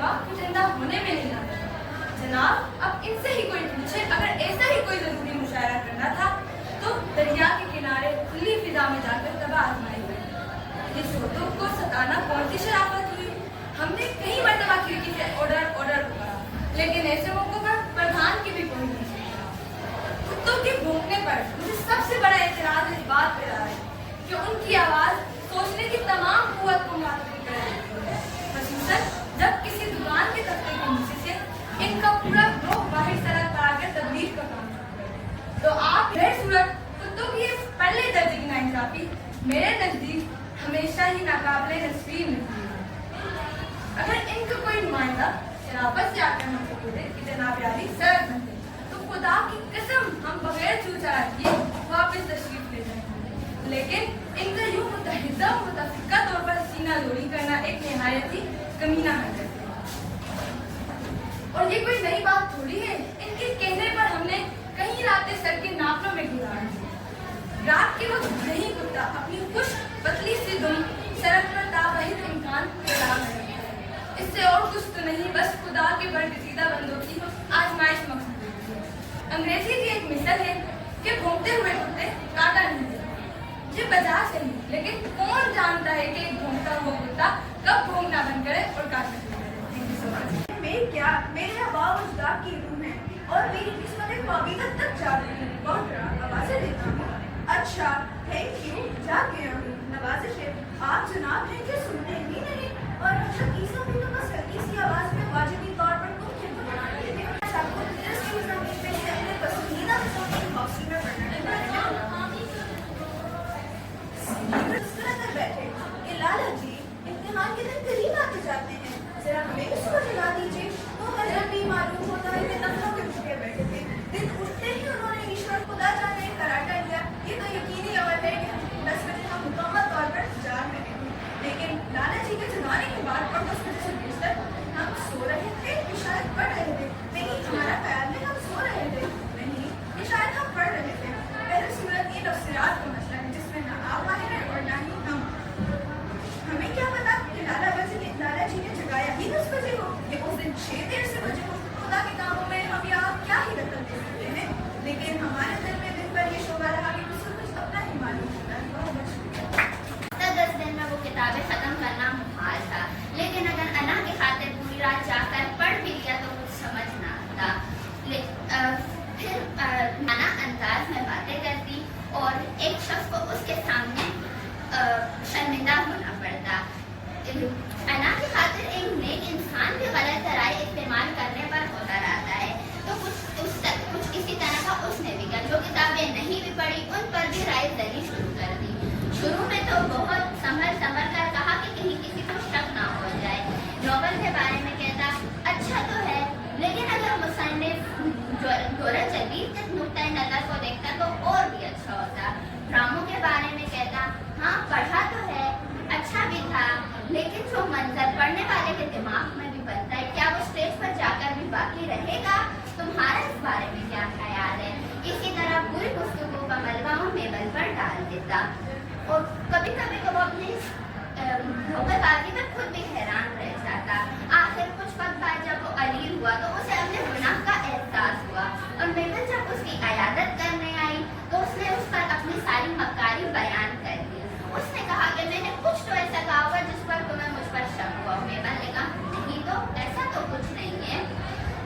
का जिंदा होने में नहीं आता। जनाब, अब इनसे ही कोई पूछे, अगर ऐसा ही कोई जरूरी मुशायरा करना था तो दरिया के किनारे खुली फिजा में जाकर तबाह आजमाई गई। इस सोतों को सताना कौन सी शराफत हुई? हमने कई मरतबा खिड़की से ऑर्डर करा, लेकिन ऐसे मौकों पर प्रधान की भी कोई नहीं सुनता। कुत्तों के भौंकने पर मुझे सबसे बड़ा एतराज इस बात पे रहा है कि उनकी आवाज सोचने की तमाम कुव्वत को मुअत्तल कर देती है, ख़ुसूसन जब किसी दुकान के तख्ते के नीचे से इनका पूरा ग्रोह बाहर सड़क पर आकर तबलीग का काम करता है। तो आप गैर सूरत कुत्तों की इस पहले दर्जे की नाइंसाफी मेरे नजदीक हमेशा ही नाकाबिले नस्वीर निकली है। अगर इनका कोई नुमाइंदा शराफत से आकर हमसे बोले कि जनाब यारी सड़क बंद है, तो खुदा की कसम हम बगैर छूछाड़ा किए वापस तशरीफ ले जाएंगे। लेकिन इनका यूं मुतहिदा मुतफिका तौर पर सीना जोड़ी करना एक निहायत ही कमीना हरकत है। और ये कोई नई बात थोड़ी है, इनके कहने पर हमने कई रातें सर के नाखूनों में गुजार दी। रात के वक्त यही कुत्ता अपनी खुश पतली सी दुम सड़क पर ताबहित इम्कान फैला रहा है। इससे और कुछ तो नहीं, बस खुदा के बरगजीदा बंदों की आजमाइश मकसूद है। अंग्रेजी की एक मिसल है कि भौंकते हुए कुत्ते काटा नहीं देते। ये बजा सही, लेकिन कौन जानता है कि एक भौंकता हुआ कुत्ता कब भौंकना बंद करे और काटना शुरू करे। मेरे अबाव अजदाद की रूह है और मेरी किस्मत को अभी तक जाग रही है। बहुत आवाज़ें देता हूँ। अच्छा, थैंक यू, जाग गया हूँ। नवाज़िश आप जनाब हैं कि सुनते ही नहीं, और हज़रत ईसा भी तो बस हल्की सी आवाज़ में वाजिबी तौर पर तुम क्यों बना रहे थे? आपको दिलचस्पी ज़मीन पे से अपने पसंदीदा किस्म के हॉस्टल में पढ़ने के बारे में इस तरह कर बैठे कि लाला जी इम्तिहान के दिन करीब आते जाते हैं, जरा हमें भी सुबह जगा दीजिए। तो हजरत भी मालूम होता है कि नफलों के भूखे बैठे थे। दिन उठते ही उन्होंने ईश्वर खुदा जाने कराटा लिया। ये तो यकीनी अमल है कि 10 बजे हम मुकम्मल तौर पर जाग रहे थे, लेकिन लाला जी के जगाने के बाद और 10 बजे से बेशतर हम सो रहे थे कि शायद पढ़ रहे थे। नहीं, हमारा ख्याल में हम सो रहे थे, नहीं कि शायद हम पढ़ रहे थे। पहले सूरत ये तफसीरात का मसला है जिसमें ना आप माहिर हैं और ना ही हम। हमें क्या पता कि लाला जी ने जगाया ही 10 बजे हो, या उस दिन 6-6:30 बजे हो। खुदा के कामों में हम यहाँ क्या ही दखल दे सकते हैं, लेकिन हमारे दिल में दिन भर ये शोभा रहा कि कुछ अपना ही मालूम होता है। बहुत शुक्रिया। 10 दिन में वो किताबें खत्म करना मुहाल था, लेकिन अगर अना की खातिर पूरी रात जाकर पढ़ भी लिया तो कुछ समझ ना आता। फिर माना अंदाज में बातें करती और एक शख्स को उसके सामने शर्मिंदा होना पड़ता। अना की खातिर एक नेक इंसान भी गलत राय इस्तेमाल करने पर होता रहता है, तो कुछ इसी तरह का उसने भी किया। जो किताबें नहीं भी पढ़ी उन पर भी राय देनी शुरू कर दी। शुरू में तो बहुत संभल कर कहा कि कहीं किसी को शक ना हो जाए। नॉवल के बारे में कहता अच्छा तो है, लेकिन अगर मुसन्निफ जदीद के नुक्ता नज़र को देखता तो और भी अच्छा होता। ड्रामों के बारे में कहता हाँ पढ़ा तो है, अच्छा भी था, लेकिन जो मंजर पढ़ने वाले के दिमाग में भी बनता है, क्या वो स्टेज पर जाकर भी बाकी रहेगा? तुम्हारा इस बारे में क्या ख्याल है? इसी तरह बुरी गुफ्तगू का मलबा मेबल पर डाल देता। और कभी कभी तो वो अपनी धोखेबाजी में खुद भी हैरान रह जाता। आखिर कुछ वक्त बाद जब वो अलील हुआ तो उसे अपने गुनाह का एहसास हुआ, और मेबल जब उसकी इयादत करने आई तो उसने उस पर अपनी सारी मक्कारी बयान कर दी। उसने कहा कि मैंने कुछ तो ऐसा कहा होगा जिस पर तुम्हें मुझ पर शक हुआ। मेबल ने कहा नहीं तो, ऐसा तो कुछ नहीं है।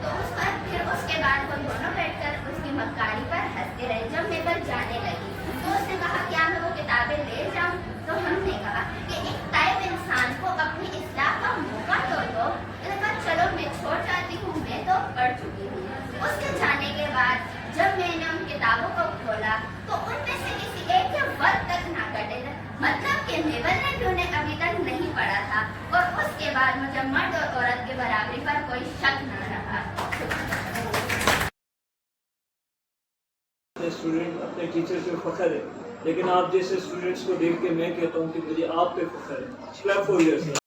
तो उस पर फिर उसके बाद वो दोनों बैठकर उसकी मक्कारी पर हंसते रहे। जब मेबल जाने लगी तो उसने कहा क्या मैं वो किताबें ले जाऊं? तो हमने कहा कि एक ताइब इंसान को अपनी इस्लाह का मौका तो दो। उसने कहा चलो मैं छोड़ जाती हूँ, मैं तो पढ़ चुकी हूँ। उसके जाने के बाद जब मैंने उन किताबों को खोला तो उनमें से किसी एक के वर्ड तक ना कटे, मतलब कि मेबल ने भी उन्हें अभी तक नहीं पढ़ा था। और उसके बाद मुझे मर्द और औरत के बराबरी पर कोई शक न रहा। स्टूडेंट अपने टीचर पे फख्र है, लेकिन आप जैसे स्टूडेंट्स को देख के मैं कहता हूँ कि मुझे आप पे फख्र है। Clap for yourself.